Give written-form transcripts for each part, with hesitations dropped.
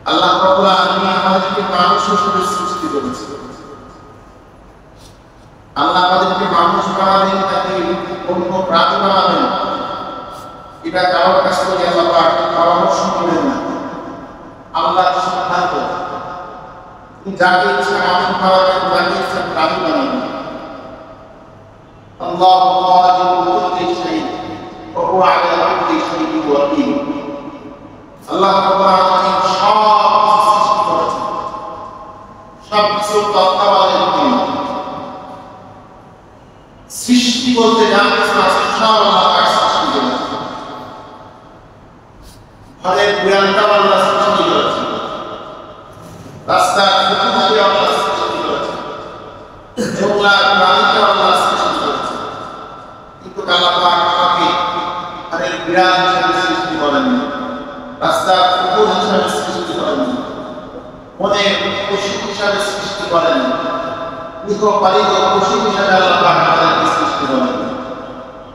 আল্লাহ রাব্বুল আলামিন আমাদেরকে মানুষ হিসেবে সৃষ্টি করেছেন। আল্লাহ আমাদেরকে মানুষ বানাবেন, তাকে অন্য প্রাণী বানাবেন, এটা কারোর কাছ থেকে আল্লাহ পাক পরামর্শ নেবেন না। আল্লাহর সিদ্ধান্ত, যাকে ইচ্ছা মানুষ বানাবেন, যাকে ইচ্ছা প্রাণী বানাবেন। আল্লাহু খালিকু কুল্লি শাই ওয়া হুয়া আলা কুল্লি শাইইন ওয়াকিল। আল্লাহ রাব্বুল আলামিন সব সৃষ্টি করেছেন, সব কিছু তত্ত্বাবধানে তিনি। সৃষ্টি বলতে যা কিছু আছে সব আল্লাহ পাক সৃষ্টি করেছেন। ঘরের বিড়ালটাও আল্লাহ সৃষ্টি করেছেন, রাস্তার কুকুরকে আল্লাহ সৃষ্টি করেছেন, জঙ্গলার প্রাণীকে আল্লাহ সৃষ্টি করেছেন। কিন্তু আল্লাহ পাক আমাকে ঘরের বিড়াল হিসেবে সৃষ্টি করেননি, রাস্তার কুকুর হিসেবে সৃষ্টি করেননি, মনের পশু হিসেবে সৃষ্টি করেননি, গৃহপালিত পশু হিসেবে আল্লাহ পাক আমাদেরকে সৃষ্টি করেননি।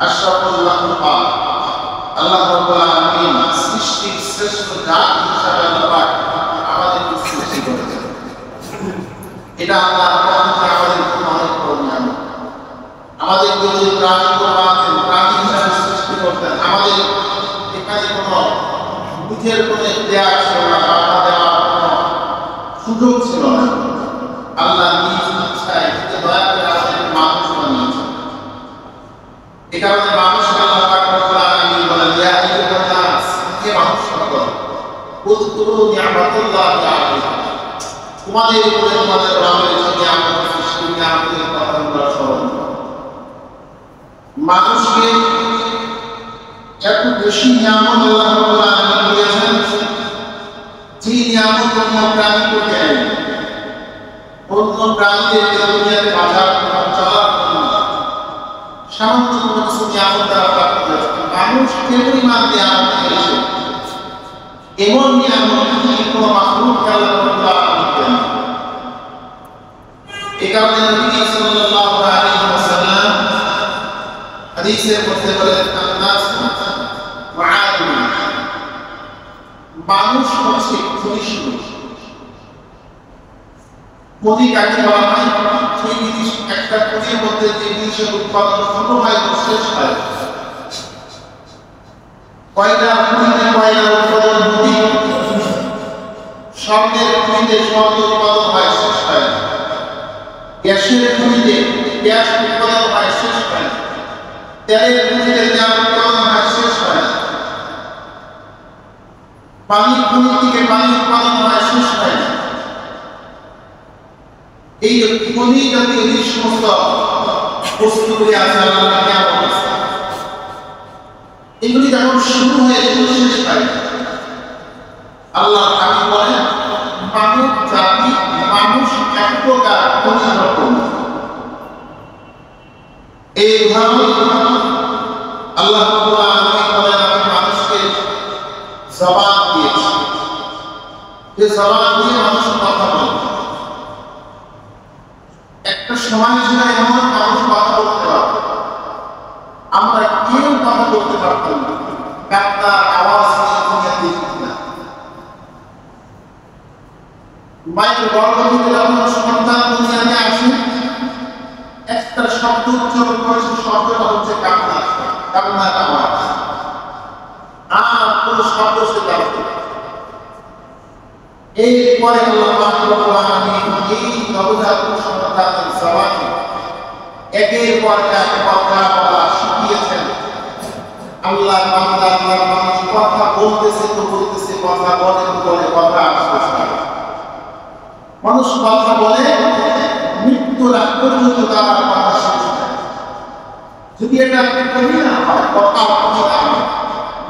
আশরাফুল মাখলুকাত আল্লাহ রাব্বুল আলামিন সৃষ্টির শ্রেষ্ঠ জাত হিসেবে আল্লাহ পাক আমাদেরকে সৃষ্টি করেছেন। এটা আল্লাহর পক্ষ থেকে আমাদের জন্য অনেক বড় নিয়ামত। আমাদেরকে যদি প্রাণী বানাতেন, প্রাণী হিসেবে সৃষ্টি করতেন, আমাদের এখানে কোনো বুঝের কোনো ইতিহাস ছিল না, বাধা দেওয়ার কোনো সুযোগ ছিল না। আল্লাহ নিজ ইচ্ছায় দয়া করে আমাদেরকে মানুষ বানিয়েছেন। এ কারণে মানুষকে আল্লাহ পাক রব্বুল আলামিন বলেন, ইয়া আইয়ুহান নাস, হে মানুষ সকল, উযকুরু নি'মাতাল্লাহি আলাইকুম, তোমাদের উপরে তোমাদের রবের যে নিয়ামত সৃষ্টি নিয়ামতের কথা তোমরা স্মরণ করো। মানুষকে এত বেশি নিয়ামত আল্লাহ রাব্বুল আলামিন দিয়েছেন, যে নিয়ামত অন্য প্রাণীকে দেন। অন্য প্রাণীদেরকে দুনিয়াতে বাঁচার চলার জন্য সামান্য কোনো কিছু নিয়ামত দ্বারা প্রাপ্ত হয়েছে। মানুষ কেবলই মান নিয়ামত পেয়েছে, এমন নিয়ামত কোনো মাখলুককে আল্লাহ রাব্বুল আলামিন দেন। এই কারণে নবী সাল্লাল্লাহু আলাইহি ওয়াসাল্লাম হাদিসের মধ্যে বলেন, আন-নাস মাআদুন, মানুষ হচ্ছে ক্ষয়িষ্ণু। খনি কাকে বলা হয়? সেই জিনিস, একটা খনির মধ্যে যে জিনিসের উৎপাদন ছোট হয় শেষ হয়। কয়লা খনিতে কয়লা উৎপাদন নদী, স্বর্ণের খনিতে স্বর্ণ উৎপাদন হয় শেষ হয়, গ্যাসের খনিতে গ্যাস উৎপাদন হয় শেষ হয়, তেলের খনিতে তেল উৎপাদন হয় শেষ হয়, পানির খনি থেকে পানি উৎপাদন হয় শেষ হয়। এই খনি জাতীয় যে সমস্ত বস্তুগুলি আছে আল্লাহর নিয়ামত, এগুলি যখন শুরু হয়ে শেষ হয়, আল্লাহ হাবিব বলেন, মানব জাতি, মানুষ এক প্রকার খনির রকম। এই উদাহরণ আল্লাহ রাব্বুল আলামিন বলেন, আমি মানুষকে জবান দিয়েছি, যে জবান দিয়ে মানুষ কথা বলে। একটা সময় ছিল এমন মানুষ কথা বলতে পারত, আমরা কেউ কথা বলতে পারতাম না, কান্নার আওয়াজ দুনিয়াতে ছিল না। মায়ের গর্ভ থেকে যখন সন্তান দুনিয়াতে আসে, একটা শব্দ উচ্চারণ করেছে, শব্দটা হচ্ছে কান্না, কান্নার আওয়াজ, আর কোন শব্দ সে জানতো না। এরপরে আল্লাহ পাক রব্বুল আলামিন এই নবজাত সন্তানের জবানে একের পর এক কথা বলা শিখিয়েছেন। আল্লাহর বান্দা, আল্লাহর মানুষ কথা বলতেছে তো বলতেছে, কথা বলে তো বলে, কথা আসছে। মানুষ কথা বলে মৃত্যুর আগ পর্যন্ত তার কথা শেষ হয়। যদি এটা আপনি করি না হয়, কথা আপনি না হয়,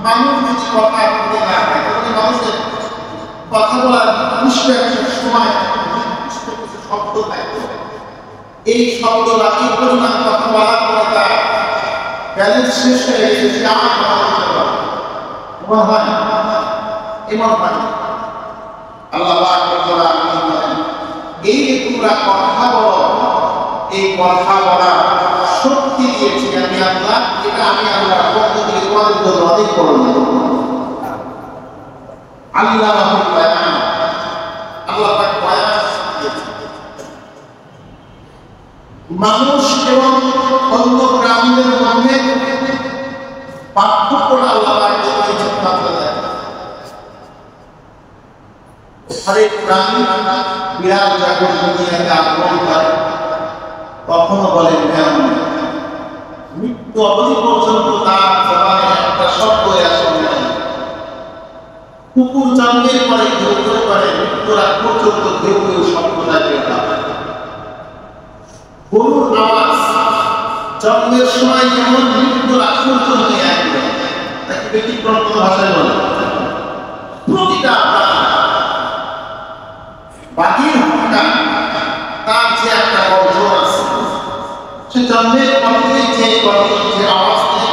মানুষ যদি কথা আপনি না হয়, তাহলে মানুষের কথা বলার নির্দিষ্ট একটা সময়, নির্দিষ্ট কিছু শব্দ থাকবে। এই শব্দ এই পরিমাণ কথা বলার পরে তার ব্যালেন্স শেষ হয়ে গেছে, সে আর কথা বলতে পারে। এমন হয়, এমন হয়। আল্লাহ পাক রব্বুল আলামিন বলেন, এই যে তোমরা কথা বলো, এই কথা বলার শক্তি দিয়েছি আমি আল্লাহ, এটা আমি আল্লাহর পক্ষ থেকে তোমাদের জন্য অনেক বড় নিয়ামত। আল্লাহুল বায়ান, মানুষ এবং অন্য প্রাণীদের মধ্যে পার্থক্যটা আল্লাহ হরেক প্রাণী বিড়াল যখন দুনিয়াতে আগমন করে কখনো বলে মৃত্যু অবধি পর্যন্ত তার জবানে একটা শব্দ আসে কুকুর জন্মের পরে কেউ কেউ করে মৃত্যুর আগ পর্যন্ত কেউ কেউ শব্দটা কেউ গরুর আওয়াজ জন্মের সময় যেমন মৃত্যুর আগ পর্যন্ত একই তাকে ব্যতিক্রম কোনো ভাষায় বলে প্রতিটা বাকির ভূমিকা তার যে একটা গঠন আছে সে জন্মের পর থেকে যে গঠন যে আওয়াজ নেই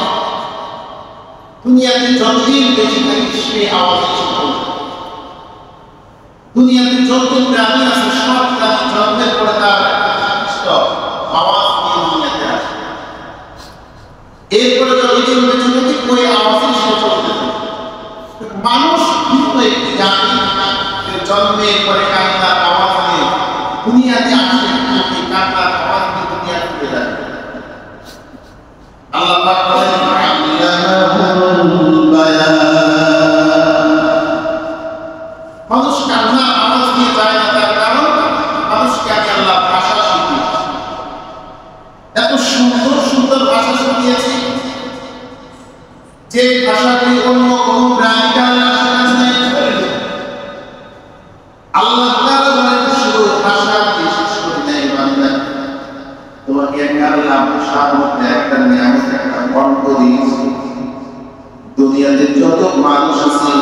দুনিয়াতে যতদিন বেঁচে থাকি সেই আওয়াজ দুনিয়াতে যত প্রাণী আছে সব প্রাণী জন্মের পরে তার আওয়াজ নিয়ে দুনিয়াতে আসে এরপরে যতদিন বেঁচে থাকি ওই আওয়াজই সে চলতে থাকে মানুষ ভিন্ন একটি জাতি জন্মের পরে কান্নার আওয়াজ নিয়ে দুনিয়াতে আসে এই কান্নার আওয়াজ নিয়ে দুনিয়া ঘুরে যায় আল্লাহ পাক বলেন মানুষ কান্নার আওয়াজ দিয়ে যায় না তার কারণ মানুষকে আল্লাহ ভাষা শিখিয়েছে এত সুন্দর সুন্দর ভাষা শিখিয়েছে যে ভাষাটি অন্য কোনো প্রাণীকে আল্লাহ তাআলা বলেন শুধু ভাষা বিশেষ করে নাই বান্দা তোমাকে আল্লাহ ভাষার মধ্যে একটা নিয়ামত একটা কণ্ঠ দিয়েছে দুনিয়াতে যত মানুষ আছে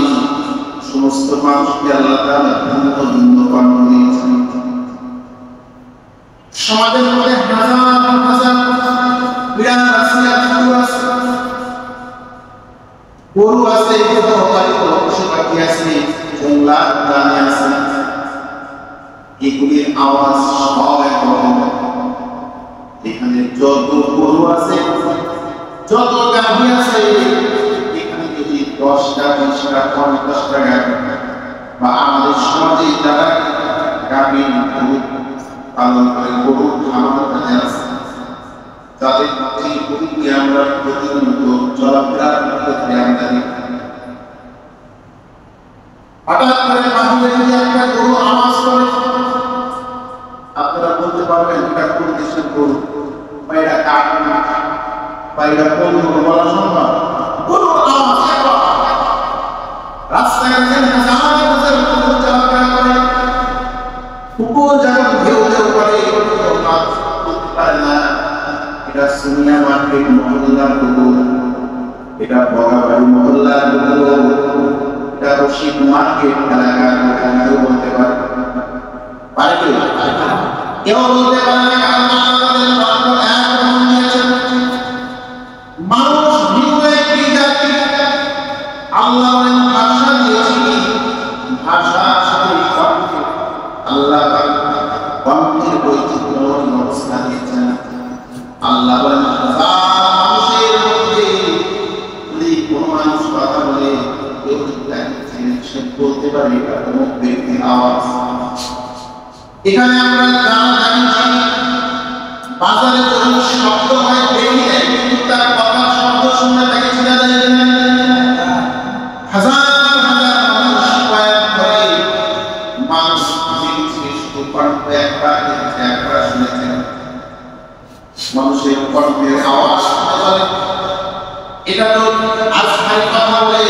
সমস্ত মানুষকে আল্লাহ তাআলা ভিন্ন ভিন্ন কণ্ঠ দিয়েছেন সমাজের মধ্যে হাজার হাজার বিরাট আছে গরু আছে গৃহপালিত পশু পাখি আছে জঙ্গলাত প্রাণী আছে এগুলির আওয়াজ সব একরকম এখানে যত গরু আছে যত গাভী আছে এখানে যদি 10টা 20টা 50টা গাভী বা আমাদের সমাজে যারা গাভী পালন করে গরু খামার আছে তাদের যে গরুকে আমরা প্রতিনিয়ত চলাফেরার ক্ষেত্রে আমরা হঠাৎ করে বাহিরে যদি একটা গরু আওয়াজ করে আপনারা বলতে পারবেন এটা কোন দেশের গরু বা এটা কার বা এটা কোন গরু বলা সম্ভব গরুর আওয়াজ রাস্তায় চলাফেরা করে কুকুর যখন ঘেউ ঘেউ করে বলতে পারে না এটা সুনিয়া মার্কেট মহল্লার কুকুর এটা বগাবাড়ি মহল্লার কুকুর এটা রশিদ মার্কেট এলাকার কেউ বলতে পারে কেউ বলতে পারে মানুষ ভিন্ন একটি জাতি আল্লাহ ভাষা দিয়েছি ভাষার সাথে আল্লাহ কণ্ঠের বৈচিত্র্য অবস্থা দিয়েছেন আল্লাহ বলেন মানুষের মধ্যে যদি কোন মানুষ কথা বলে কেউ সে বলতে পারে এটা কোনো ব্যক্তির আওয়াজ এখানে আমরা জানি বাজারে যখন শব্দ হয় বেশি কিন্তু তার কথার শব্দ শুনে তাকে চেনা যায় হাজার হাজার মানুষ কয়েক করে মানুষ শুধু কণ্ঠ একবার শুনেছেন মানুষের কণ্ঠের আওয়াজ শুনে বলে এটা তো আজ ভাই কথা বলে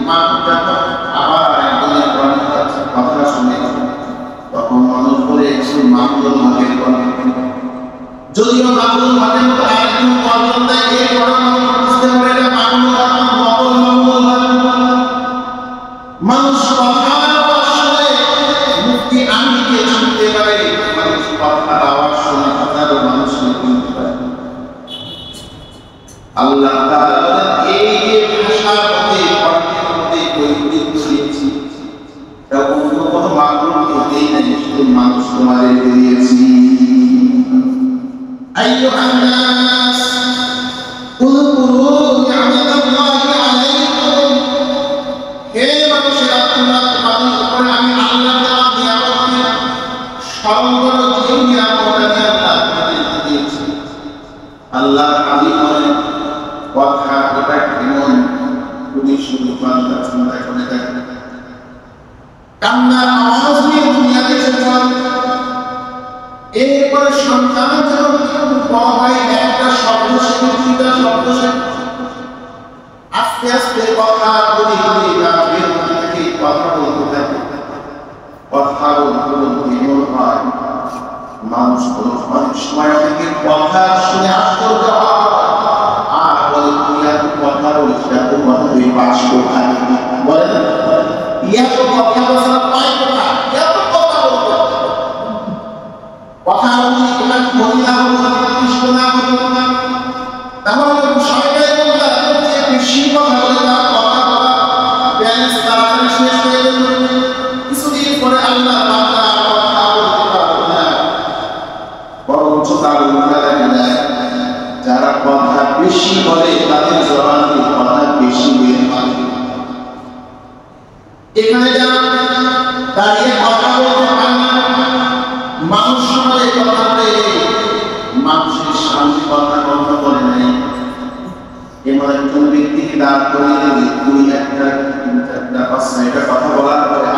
মানুষ যখন আবার একজনের কথা শুনে তখন মানুষ বলে একটু মামুল মাঠের কণ্ঠ যদিও মামুল মাঠের মতো আরেকজন কর্জন দেয় এই ঘটনা বুঝতে পারে এটা মামুল মানুষ কথার আওয়াজ শুনে মুক্তি আমিকে শুনতে পারে মানুষ কথার আওয়াজ শুনে হাজারো মানুষ শুনতে পারে আল্লাহ তাআলা এই যে ভাষার মধ্যে কণ্ঠের মধ্যে বৈচিত্র্য দিয়েছি তা অন্য কোনো মাধ্যমকে দেই নাই শুধু মানুষ তোমাদের দিয়েছি আইয়ুহান নাস উযকুরু নি'মাতাল্লাহি আলাইকুম হে মানুষেরা তোমরা তোমাদের উপরে আমি আল্লাহ দেওয়া নিয়ামতকে স্মরণ করো যে নিয়ামত আমি আল্লাহ তোমাদের এখানে যারা দাঁড়িয়ে কথা বলতে পারে না, মানুষ সমাজে কথা বলে মানুষের সামনে কথা বন্ধ করে নাই, এমন একজন ব্যক্তিকে দাঁড় করিয়ে দেবে 2 1 3 4 5 6টা কথা বলার পরে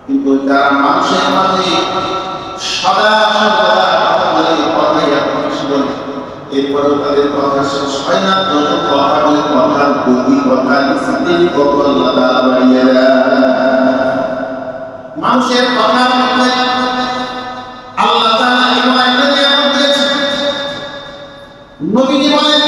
কিন্তু যারা মানুষের মাঝে সদা সর্বদা কথা বলে, কথাই বেশি বলে, এরপরেও তাদের কথা শেষ হয় না, যত কথা বলে কথার গতি, কথার স্পিড কত আল্লাহ তাআলা বাড়িয়ে দেয়। মানুষের কথার মধ্যে আল্লাহ তাআলা এমন একটা নিয়ামত দিয়েছেন, নবীজি বলেন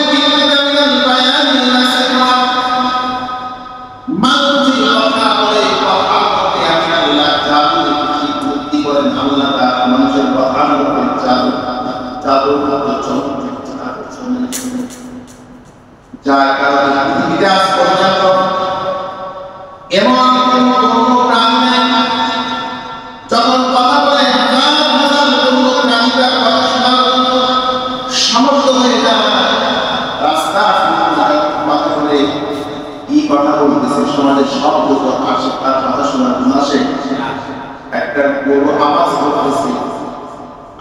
যার কারণে পৃথিবীতে আজ পর্যন্ত এমন কোনো প্রাণী নেই যখন কথা বলে হাজার হাজার প্রাণীরা কথা শোনার জন্য সমর্থ হয়ে যায়। রাস্তা কথা বলে কি কথা বলতেছে, সমাজের শব্দ আসে, তার কথা শোনার জন্য আসে, একটা বড় আওয়াজ করতেছে,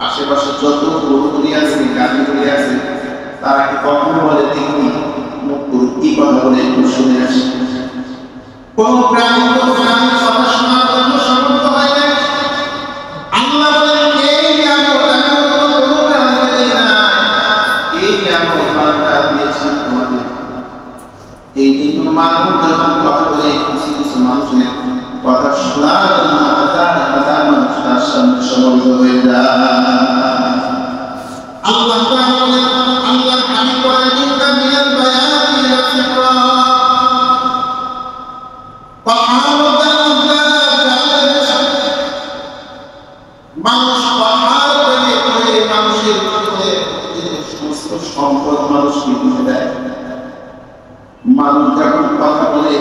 আশেপাশে যত গরুগুলি আছে, গাড়িগুলি আছে, তারা কি কখনো বলে দেখি কি কথা বলে একটু শুনে আসে? কোন প্রাণী কথা শোনার জন্য সমর্থ হয় না। আল্লাহ বলেন এই নিয়ামত আমি কোনো প্রাণীকে দেই না, এই নিয়ামত আল্লাহ দিয়েছেন তোমাদের। এই জন্য মানুষ যখন কথা বলে, কিছু কিছু মানুষের কথা শোনার জন্য হাজার হাজার মানুষ তার সামনে সমবেত হয়ে যায়। আল্লাহ তাআলা বলেন, আল্লাহ হাবিব বলেন ইন্না মিনাল বায়াতি লাফিরা মানুষ পাহাড় পেলে করে মানুষের সমস্ত সম্পদ মানুষকে দিয়ে দেয়। মানুষ যখন কথা বলে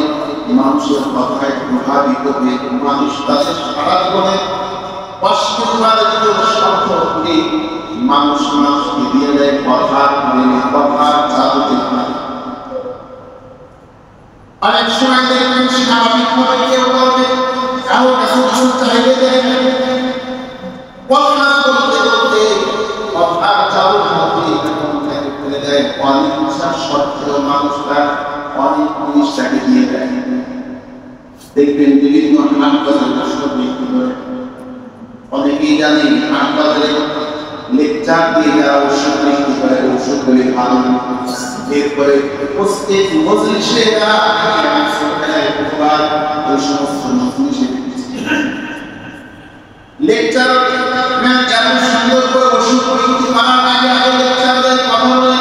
মানুষের কথায় প্রভাবিত হয়ে মানুষ তাদের সারা জীবনে সম্পদকে মানুষ মানুষকে দিয়ে দেয় কথার জাদুতে। অনেক সময় দেখবেন স্বাভাবিকভাবে কেউ বলবে, কারো কাছে কিছু চাইলে দেয়, কথা বলতে বলতে কথার জাদুর মধ্যে ফেলে দেয়, অনেক ইচ্ছার সত্ত্বেও মানুষরা অনেক জিনিসটাকে দিয়ে দেয়। দেখবেন বিভিন্ন হাসপাতালের ওষুধ বিক্রি করে, অনেকেই জানি হাসপাতালে লেকচার দিয়ে যারা ওষুধ বিক্রি করে, ওষুধগুলি ভালো, এরপরে প্রত্যেক মজলিসে যারা ওই সমস্ত মজলিসে লেকচার এত সুন্দর করে ওষুধ বিক্রি করার আগে আগে লেকচারদের কথা বলে,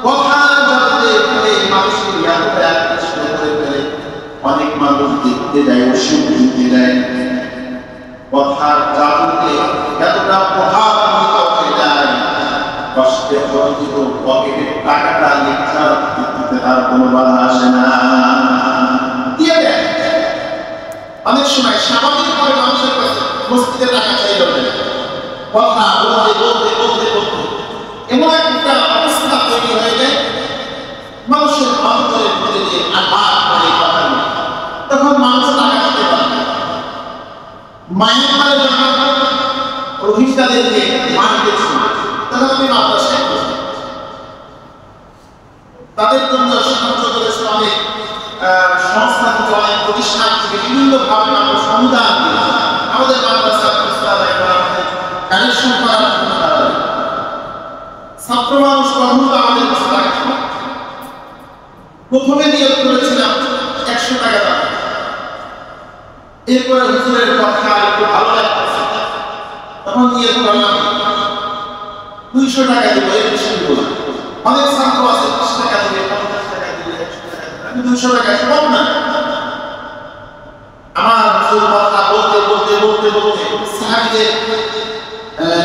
কথা বলতে বলে মানুষকে এতটা আকৃষ্ট করে ফেলে, অনেক মানুষ দেখতে যায়, ওষুধ কিনতে যায়, কথার জাদুতে এতটা প্রভাবিত হয়ে যায়, কষ্টে অর্জিত পকেটের টাকাটা লেকচার দিতে তার কোনো বাধা আসে না, দিয়ে দেয়। অনেক সময় স্বাভাবিকভাবে মানুষের কাছে মসজিদে টাকা চাইলে কথা বলতে বলতে বলতে বলতে এমন একটা অবস্থা তৈরি হয়ে যায়, মানুষের অন্তরের মধ্যে দিয়ে আঘাত করে কথা বলে, তখন মানুষ টাকা দিতে পারে। মায়ের মারে যখন রোহিঙ্গাদেরকে মারতেছে, তখন আমি মাদ্রাসায় তাদের জন্য সাহায্য করেছে অনেক সংস্থা থেকে, অনেক প্রতিষ্ঠান থেকে বিভিন্নভাবে মানুষ অনুদান দিয়েছে আমাদের মাদ্রাসা কানেকশন করার জন্য। ছাত্র মানুষ কখনো আমাদের কাছে টাকা প্রথমে নিয়োগ করেছিলাম 100 টাকা দাম, এরপরে হুজুরের কথা একটু ভালো লাগছে, তখন নিয়োগ করলাম 200 টাকা দিব, এর বেশি দিব না। অনেক ছাত্র আছে 20 টাকা দিবে, 50 টাকা দিবে, 100 টাকা দিবে, আমি 200 টাকা সব না। আমার হুজুর কথা বলতে বলতে বলতে বলতে সাহাবীদের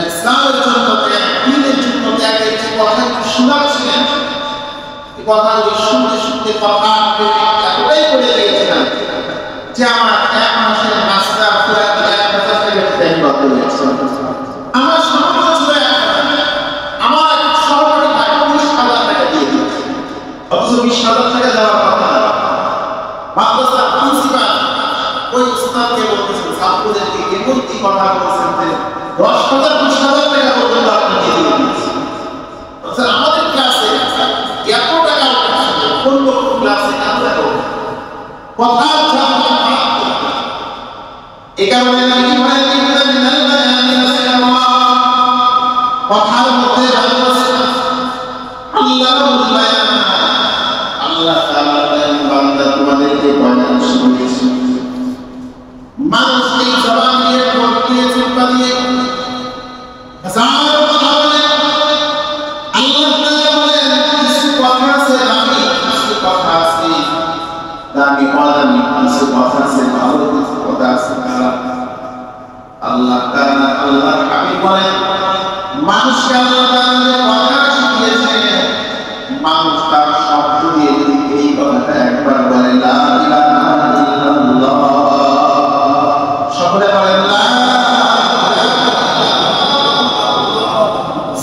ইসলামের জন্য দ্বীনের জন্য ত্যাগের যে কথা শোনাচ্ছিলেন, এই কথাগুলি শুনতে শুনতে কথা এতটাই করে গিয়েছিলাম যে আমার 1 মাসের রাস্তা পুরা 1000 টাকা ব্যয় করতে হয়েছে। আমার সামর্থ্য ছিল আমার সরকারি ভাই 20,000 টাকা দিয়ে দিয়েছে, অথচ 20,000 টাকা দেওয়ার কথা মাদ্রাসার প্রিন্সিপাল ওই উস্তাদকে বলতেছেন ছাত্রদেরকে কেমন কি কথা বলছেন যে 10,000 20,000 টাকা পর্যন্ত আপনি দিয়ে দিয়েছেন। স্যার আমাদের ক্লাসে এত টাকা কোন লোক ক্লাসে আমরা করব কথা এই কারণে নাকি ভাই কথার মধ্যে আল্লাহ তাআলা বান্দা তোমাদেরকে বয়ান শুনিয়েছে মানুষ এই জবান দিয়ে ভোট দিয়ে চিন্তা দিয়ে হাজার কথা বলে আল্লাহ তাআলা বলেন কিছু কথা আছে দামি কিছু কথা আছে দামি অদামি কিছু কথা আছে ভালো কিছু কথা আছে খারাপ। আল্লাহ তাআলা আল্লাহর হাবিব বলেন মানুষকে আল্লাহ তাআলা কথা শিখিয়েছে মানুষ তার শব্দ দিয়ে যদি এই কথাটা একবার বলে লা ইলাহা ইল্লাল্লাহ সকলে বলেন লা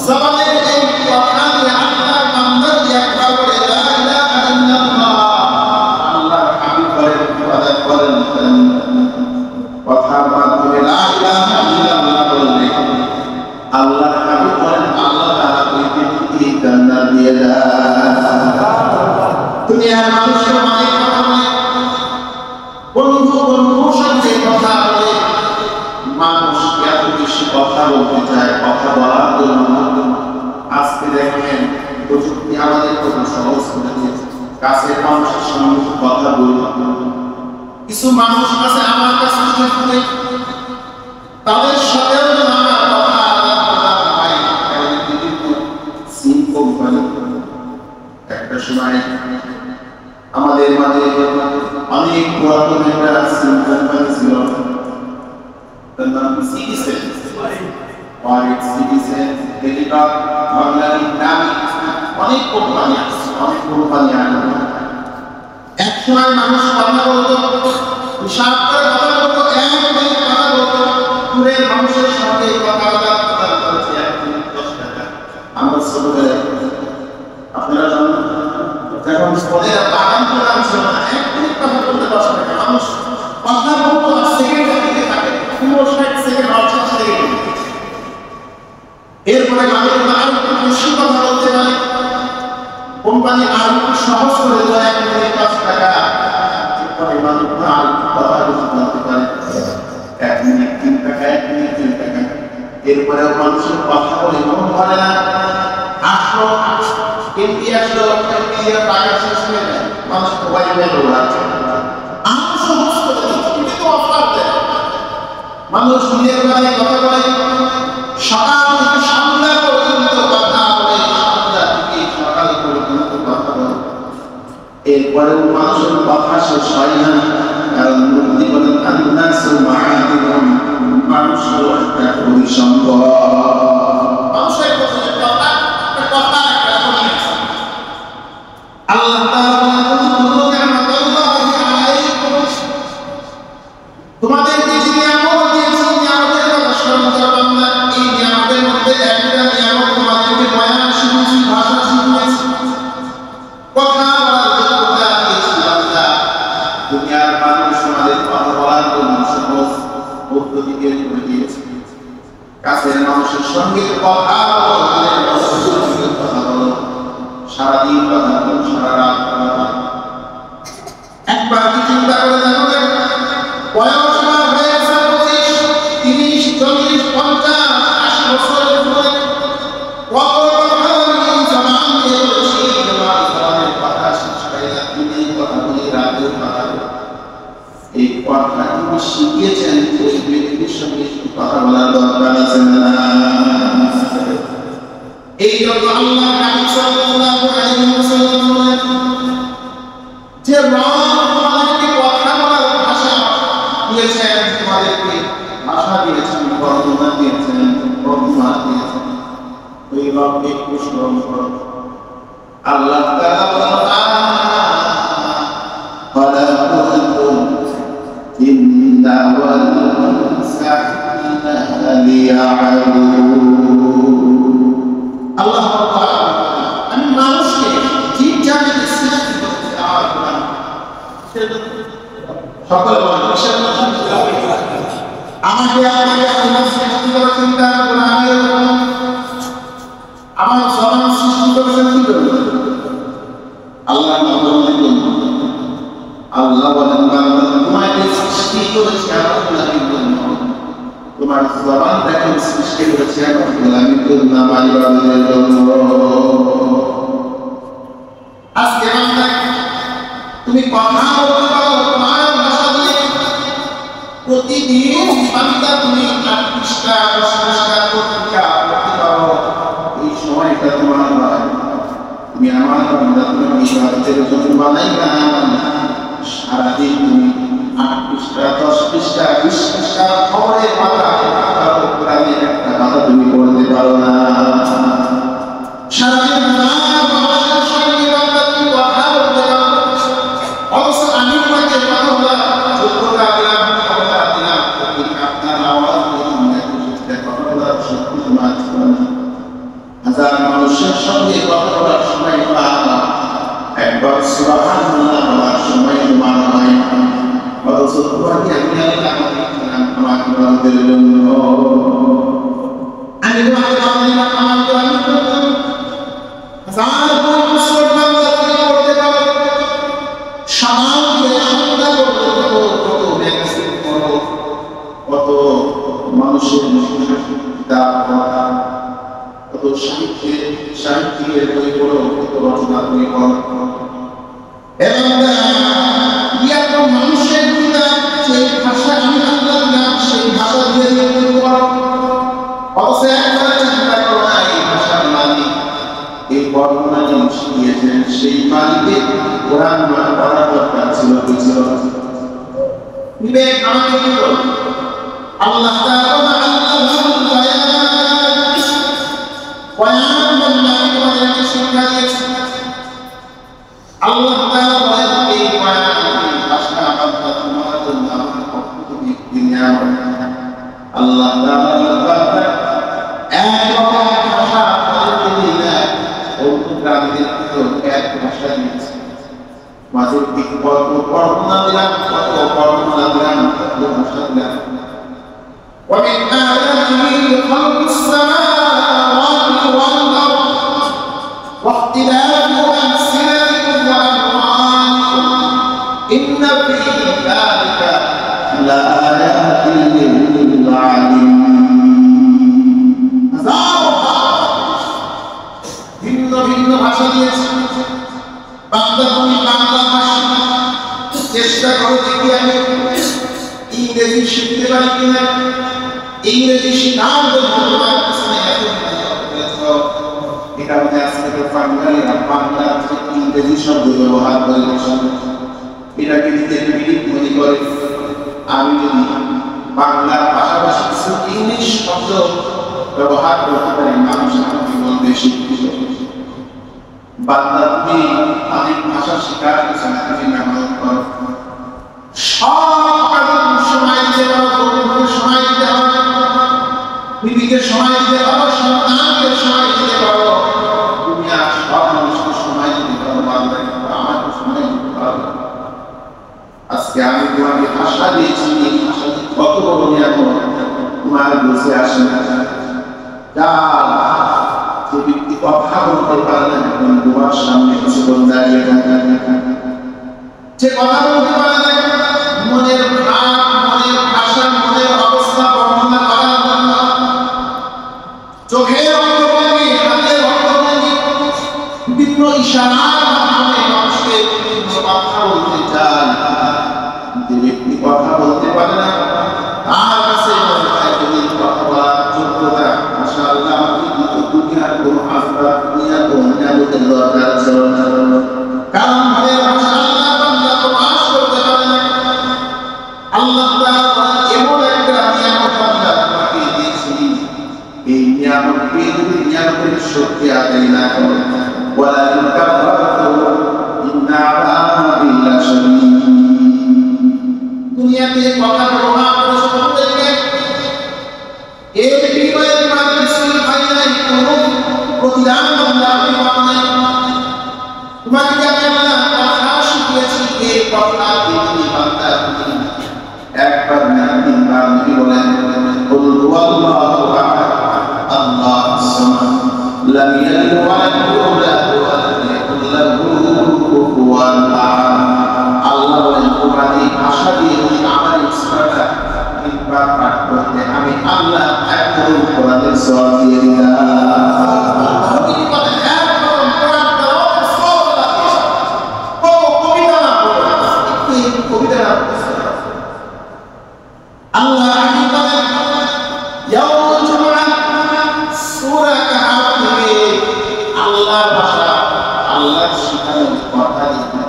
সবাই এই কথা দিয়ে আল্লাহর বান্দা দিয়ে একবার বলে লা ইলাহা ইল্লাল্লাহ আল্লাহর হাবিব বলেন কথার মাধ্যমে লা ইলাহা ইল্লাল্লাহ বললে আল্লাহর হাবিব বলেন আল্লাহ তাআলা ওই ব্যক্তিকে জান্নাত দিয়ে দেয়। দুনিয়ার মানুষের অনেক কথা বলে বন্ধুর সঙ্গে কথা বলে মানুষ এত বেশি কথা বলতে চায় কথা বলার জন্য আজকে দেখেন প্রযুক্তি আমাদের কথা সহজ করে দিয়েছে কাছের মানুষের সঙ্গে কথা বলি কিছু মানুষ আছে আমার কাছে তাদের সাথেও আমার কথা হয় সিম কোম্পানি একটা সময় আমাদের মাঝে অনেক পুরাতন একটা সিম কোম্পানি ছিল তার নাম সিটিসেল টেলিটক বাংলাদেশ নামে অনেক কোম্পানি আছে এক সময় মানুষ কথা বলতো হিসাব করে কথা বলতো এক মিনিট কথা বলতো দূরের মানুষের সঙ্গে কথা বলছে 1 মিনিট 10 টাকা। আমরা ছোটবেলায় আপনারা জানেন যখন স্কুলে বাগান প্রোগ্রাম ছিল না 1 মিনিট কথা বলতে 10 টাকা মানুষ কথা বলতো আর সেকেন্ডের দিকে থাকে 60 সেকেন্ড 60 সেকেন্ড এরপরে মানুষ আরো বেশি কথা বলতে পারে কোম্পানি আরো সহজ করে দেয় 1 মিনিট 10 টাকা এরপরে মানুষ আরো কথা বলতে পারে 1 মিনিট 3 টাকা 1 মিনিট 3 টাকা এরপরে মানুষের কথা বলে মন ভরে না আসলো ইন্ডিয়া আসলো ইন্ডিয়ার টাকা শেষ হয়ে যায় মানুষ মোবাইলে দৌড়াচ্ছে আরো সহজ করে দিচ্ছে কিন্তু অফার দেয় মানুষ নিজের বাড়ি কথা বলে সকাল থেকে সন্ধ্যা পর্যন্ত কথা বলে সন্ধ্যা থেকে সকাল পর্যন্ত কথা বলে এরপরে মানুষের কথা শেষ হয় না কারণ মুক্তি বলেন আন্নাসু মাআদিকুম মানুষ একটা পরিসম্পদ মানুষের কথা আল্লাহ তোমাদেরকে যে নিয়ামত দিয়েছি নিয়ামতের কথা স্মরণ করবেন না এই নিয়ামতের মধ্যে একটা নিয়ামত তোমাদেরকে বয়ান শুনেছি ভাষা শুনেছি কথা বলার যোগ্যতা দিয়েছি বান্দা দুনিয়ার মানুষ আমাদের কথা বলার জন্য সহজ পদ্ধতি বের করে দিয়েছে কাছের মানুষের সঙ্গে কথা বলো সারাদিন কথা বলো সারা রাত কথা একবার কি চিন্তা করে দেখো বয়স হয়ে গেছে 25, 30, 40, 50, 80 বছরের উপরে কত কথা বলি জবান দিয়ে বলছি জবানের কথা শিখাই না দিনে কথা বলি রাতেও কথা বলি এই কথা তিনি শিখিয়েছেন ওই ব্যক্তির সঙ্গে কথা বলার দরকার আছে না এই জন্য আল্লাহ নবী সাল্লাল্লাহু আলাইহি ওয়াসাল্লাম বলেন যে তোমাদেরকে কথা বলার ভাষা দিয়েছেন তোমাদেরকে ভাষা দিয়েছেন বর্ণনা দিয়েছেন বর্ণনা দিয়েছেন ওই রবকে অনুসরণ করো আল্লাহ তাআলা খলাকাকুম জিন্না ওয়াল ইনসা লিয়া'বুদুন আল্লাহ তাআলা আমি মানুষকে জিন জাতিকে সৃষ্টি করেছি আমার কোরআন সকলে বলেন আমাকে আপনাকে আল্লাহ সৃষ্টি করে চিন্তা করে আমার জবান সৃষ্টি করেছেন কি করে আল্লাহ আল্লাহ বলেন বান্দা তোমাকে সৃষ্টি করেছে আমার গোলামির জন্য তোমার জবানটাকে সৃষ্টি করেছে আমার গোলামির জন্য আমার ইবাদতের জন্য আজকে বান্দা তুমি কথা বলতে পারো তোমার ভাষা দিয়ে প্রতিদিন বান্দা তুমি 8 পৃষ্ঠা 10 পৃষ্ঠা পত্রিকা পড়তে পারো এই সময়টা তোমার তুমি আমার বান্দা তুমি ইবাদতের জন্য বানাইবা সারাদিন তুমি 8 পৃষ্ঠা 10 পৃষ্ঠা 20 পৃষ্ঠা খবরের পাতা কারো কোরআনের একটা কথা তুমি পড়তে পারো না সারাদিন মানুষের সঙ্গে বান্দা তুমি কথা বলতে পারো অবশ্য আমি তোমাকে কথা বলা যোগ্যতা দিলাম ক্ষমতা দিলাম কিন্তু আপনার আওয়াজ নিয়ে কথা বলার শক্তি তোমার ছিল না হাজার মানুষের সঙ্গে কথা বলার সময় একবার সুবহানাল্লাহ বলার সময় তোমার হয় অথচ তোমাকে আমি আমাকে আমাদের জন্য আমি তোমাকে আমাকে হাজার বছর বাংলা তুমি করতে পারো সমাজ দিয়ে সন্ধ্যা করতে পারো কত ম্যাগাজিন পড়ো কত মানুষের কিতাব পড়া কত সাহিত্যের বই পড়ো কত রচনা বই পড়ো এবং এত মানুষের কিতাব সেই ভাষা আমি আল্লাহ দিলাম সেই ভাষা দিয়ে পড়ো অবশ্যই একবার চিন্তা করো না এই ভাষার মালিক এই বর্ণনা যিনি শিখিয়েছেন সেই মালিকে কোরআন পড়ার দরকার ছিল কি ছিল বিবেক আমাকে কি বল আল্লাহ তাআলা আল্লাহুল বায়ান আমাদেরকে শিক্ষা দিয়েছেন আল্লাহ তাআলা বলেন এই বয়ান ভাষা বান্দা তোমার জন্য আমার পক্ষ থেকে নিয়ামত আল্লাহ তাআলা বান্দা এক রকম ভাষা আমাদেরকে দিলেন অন্য প্রাণীদের ভিতর এক ভাষা দিয়েছে মাঝের দিক কত বর্ণনা দিলাম কত বর্ণনা দিলাম কত ভাষা দিলাম ومن آياته خلق السماوات والأرض واختلاف ألسنتكم وألوانكم إن في ذلك لآيات للعالمين ভিন্ন ভিন্ন ভাষা দিয়েছে বাংলা তুমি বাংলা ভাষা চেষ্টা করো দেখি আমি ইংরেজি শিখতে পারি কিনা ইংরেজি শেখার জন্য তোমার পিছনে এত এটা মনে আজকে তো বাঙালিরা বাংলা ইংরেজি শব্দ ব্যবহার করে এটাকে নিজের বিরোধ মনে করে আমি যদি বাংলার পাশাপাশি কিছু ইংলিশ শব্দ ব্যবহার করতে পারি মানুষ আমাকে বলবে শিক্ষিত বাংলা তুমি অনেক ভাষা শেখার পিছনে তুমি মেহনত করো সব কাজে সময় দিতে পারো গরিবকে সময় দিতে হবে বিবিকে সময় দিতে পারো সন্তানকে সময় দিতে পারো তুমি আর সব মানুষকে সময় দিতে পারো বাংলায় আমাকে সময় দিতে পারো আজকে আমি তোমাকে ভাষা দিয়েছি এই ভাষা কত বড় নিয়ামত তোমার বসে আসে না যা যে ব্যক্তি কথা বলতে পারে না এখন তোমার সামনে কিছুক্ষণ দাঁড়িয়ে থাকে যে কথা বলতে পারে না মনের ভাব মনের ভাষা মনের অবস্থা বর্ণনা করার জন্য চোখের অঙ্গভঙ্গি হাতের অঙ্গভঙ্গি বিভিন্ন ইশারার মাধ্যমে মানুষকে কথা বলতে চায় যে ব্যক্তি কথা বলতে পারে না তার কাছে কথা বলার যোগ্যতা মাশাআল্লাহ দুনিয়ার কোন আসবাব দুনিয়ার কোন নিয়ামতের দরকার ছিল না কারণ মনের ভাষা আল্লাহ বান্দা প্রকাশ করতে পারে না আল্লাহ তাআলা এমন একটা নিয়ামত বান্দা তোমাকে দিয়েছি এই নিয়ামতকে যদি নিয়ামতের শক্তি আদায় না করো ওয়ালা ইনকাফারতু ইন্না আযাবি লাশাদীদ দুনিয়াতে কথা ব্যবহার করে সকলকে এর বিনিময়ে তোমার কিছুই হয় নাই কোনো প্রতিদান বান্দা তুমি পাও নাই তোমাকে আমি আল্লাহ কথা শিখিয়েছি এই কথা দিয়ে তুমি বান্দা একবার না তিনবার নবী বলেন কুল হুয়াল্লাহু আহাদ আল্লাহুস সামাদ লাম ইয়ালিদ ওয়া লাম ইউলাদ ওয়া লাম ইয়াকুল লাহু কুফুওয়ান আহাদ। আল্লাহ বলেন তোমরা এই ভাষা দিয়ে যদি আমার ইসলামটা তিনবার পাঠ করতে আমি আল্লাহ একদম কোরআনের সওয়াব দিয়ে দিলাম। Allah hakikaten yaumul jumu'ah surah Kahf থেকে আল্লাহর ভাষা আল্লাহর শিখানোর কথা দিয়ে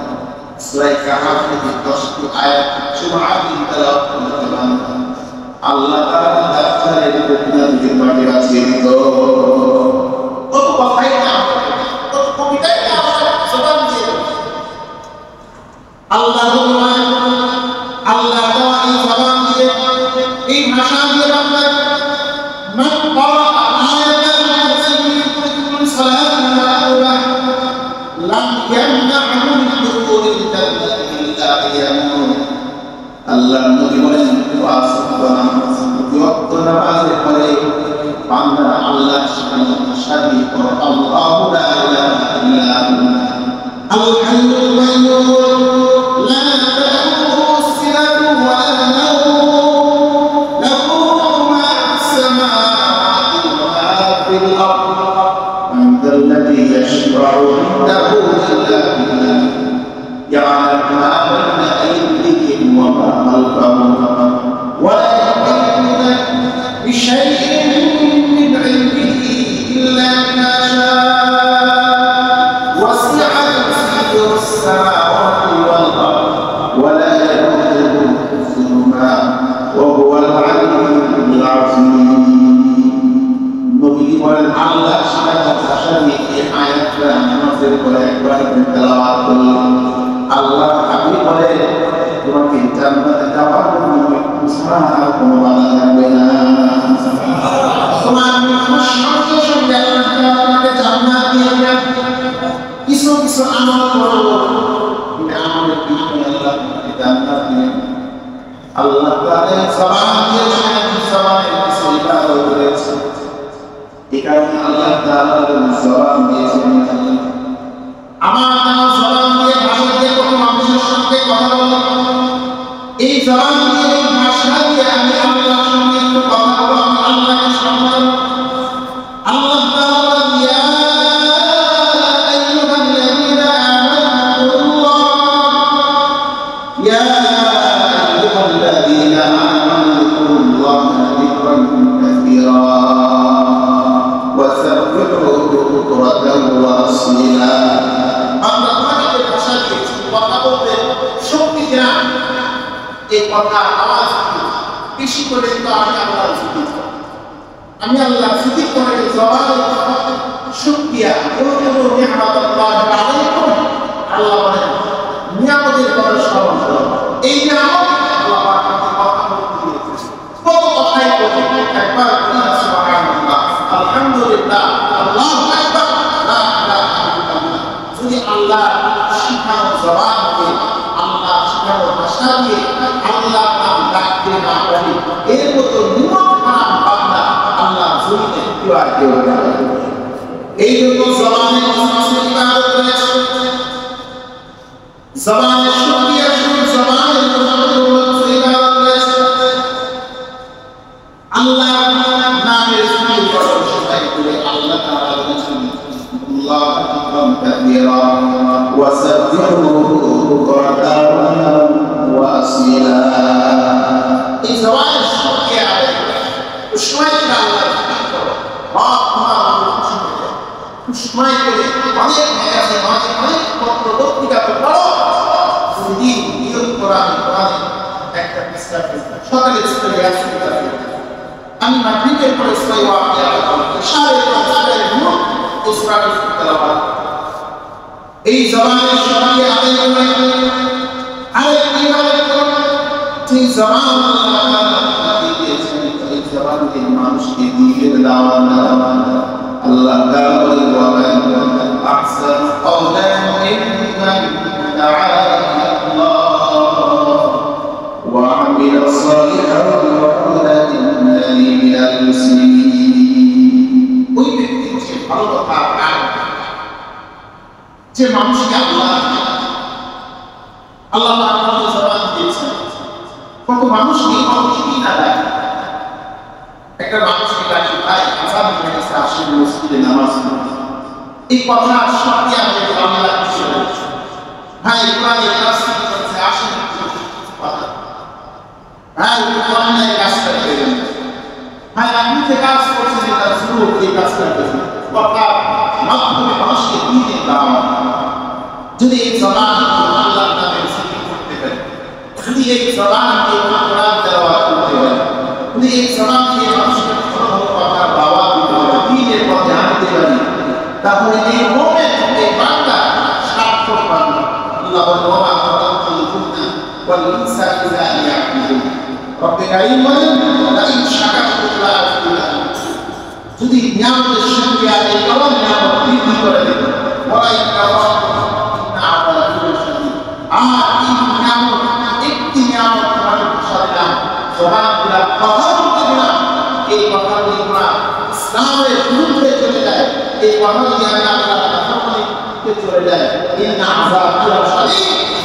সূরা কাহফ থেকে 10টি আয়াত জুমআ দিন তেলাওয়াত করতে পারেন। আল্লাহ তাআলা দাফতারের রত্না দিয়ে মাটি বাঁচিয়ে দিত। কত কথাই না কত কবিতাই না জবান দিয়ে আল্লাহ এই জবান দিয়ে এই ভাষা দিয়ে বাংলা মান ক্বারা আয়াতাল কুরসি সালাতুন মা'রুফা লাম ইয়ামনা'হু মিন দুখুলিল জান্নাতি ইল্লা ইয়ামুন। আল্লাহ নবী বলেন ওয়াক্ত নামাজের পরে বান্দা আল্লাহর শিখানো ভাষা দিয়ে পড়ে আল্লাহু লা ইলাহা ইল্লা হু আল হাইয়ুল কাইয়্যুম লা তা'খুযুহু সিনাতুন ওয়া লা নাওম লাহু মা ফিস সামাওয়াতি ওয়া মা ফিল আরদ মান যাল্লাযী ইয়াশফa'u 'indahu ইল্লা বি'idhnihi يعلم ما بين أيديهم وما خلفهم ولا يحيطون بشيء من علمه إلا بما شاء وسع كرسيه السماوات والأرض ولا يؤوده حفظهما وهو العلي العظيم। নবী বলেন আল্লাহ শিখানোর ভাষা দিয়ে এই আয়াতটা নামাজের পরে একবার তেলাওয়াত করলাম। আল্লাহ হাবিব বলে তোমাকে জান্নাতে যাওয়ার জন্য মুসলমান কোনো বাধা থাকবে না। তোমার সঙ্গে সঙ্গে আল্লাহ তোমাকে জান্নাত দিয়ে দেন। কিছু কিছু আমল করো কিন্তু আমলের পিছনে আল্লাহ তোমাকে জান্নাত দিবেন। আল্লাহ তাআলা জবান দিয়েছেন, জবানের কিছু ইবাদত করেছে। এই কারণে আল্লাহ তাআলা জবান দিয়েছেন। আমার জবান দিয়ে ভাষা দিয়ে কোনো মানুষের সঙ্গে কথা বলো, এই জবান দিয়ে এই ভাষা দিয়ে আমি আল্লাহর সঙ্গে একটু কথা বলবো, আমি আল্লাহকে সম্মান। আল্লাহ তাআলা ইয়া আইয়ুহাল্লাযীনা আমানুল্লাহ ইয়া আইয়ুহাল্লাযীনা আমানুল্লাহ যিকরান কাসীরা ওয়া সাব্বিহুহু বুকরাতান ওয়া আসীলা। আমরা তোমাদের ভাষা দিয়েছি কথা বলতে শক্তি দেন, এই কথা আওয়াজ বেশি করে তো আমি আল্লাহর জিকির করি, আমি আল্লাহর জিকির করে জবানের শুকরিয়া ওয়াকুলু নি'মাতাল্লাহি আলাইকুম। আল্লাহ বলেন নিয়ামতের কথা স্মরণ করো। এই নিয়ামত আল্লাহ পাক আমাদের কথা বলতে দিয়েছে। কত কথাই বলি একবার সুবহানাল্লাহ আলহামদুলিল্লাহ আল্লাহু আকবার লা ইলাহা ইল্লাল্লাহ। যদি আল্লাহ শিখানো জবানকে আল্লাহ শিখানো ভাষা দিয়ে আল্লাহ নাম ডাকতে না পারি এর মতো নিমক খারাপ বান্দা আল্লাহ জমিনে কেউ আর কেউ না। এই জন্য জবানের মানুষের ইবাদত রয়েছে, জবানের শুকরিয়া শুরু জবানের মানুষের ইবাদত রয়েছে। আল্লাহ নামের জিকির করো সবাই করে। আল্লাহ তাআলা বলেছেন আল্লাহ আকবার কাবীরা ওয়া সাব্বিহুহু বুকরাতান ওয়া আসীলা। এই জবানের শুকরিয়া উসময় করে আল্লাহ জিকির করো, উসময় করে অনেক মেয়াজে অনেক পত্র পত্রিকা পড়ো। যদি নিয়ত করা কোরআনে একটা পৃষ্ঠা সকালে স্কুলে আসতে আমি মাগরিবের পরে সূরা ওয়াকিয়া ইশারের মাঝখানে মুখ ইসরাফিল তেলাওয়াত। এই জবানের শুকরিয়া আদায় করে আরেকটি ইবাদত করো যে জবান আল্লাহ দিয়েছেন, এই জবানকে মানুষকে দিয়ে দাওয়াত দাও। আল্লাহ তাআলা বলেন ওয়া মান আহসানু কাওলান মিম্মান দাআ ইলা আল্লাহ وعمل الصالحات وقال إنني من المسلمين ওই ব্যক্তি হচ্ছে ভালো কথা যে মানুষকে আল্লাহ আমাদের জবান দিয়েছেন কত মানুষকে কত কি না দেয় একটা মানুষকে ডাকি ভাই আজান হয়ে গেছে আসেন মসজিদে নামাজ এই কথা সত্যি আমাদের বাংলা হিসেবে ভাই কোরআনের কাজ করছে আসেন ভাই কোরআনের কাজটা করেন ভাই আপনি যে কাজ করছেন এটা শুরু এই কাজটা করেন কথা মাধ্যমে মানুষকে দিতে দাও যদি এই জবান আল্লাহর নামে জিকির করতে পারে যদি এই জবানকে কোরআন তেলাওয়াত করতে পারে যদি এই জবানকে মানুষকে ভালো ভালো কথা দাওয়াত দিতে পারে দ্বীনের পথে আনতে পারে তাহলে এই মুমিন এই বান্দা সার্থক বান্দা আল্লাহ বলেন ওয়া মা খালাকাতুল জিন্না ওয়াল ইনসা ইল্লা লিয়াবুদুন রব্বে কারীম বলেন লা ইন শাকারতুম লা আযীদান্নাকুম যদি নিয়ামতের শুকরিয়া আদায় করো নিয়ামত বৃদ্ধি করে দেব ওয়া ইন কাফারতুম ইন্না আযাবি লাশাদীদ আর এই নিয়ামত একটি নিয়ামত তোমাদের সাথে সুবহানাল্লাহ কথা বলতে দিলাম এই কথাগুলি তোমরা ইসলামের বিরুদ্ধে চলে যায় এই কথাগুলি আল্লাহ তাআলা ফরমানে চলে যায় ইন্না আযাবি লাশাদীদ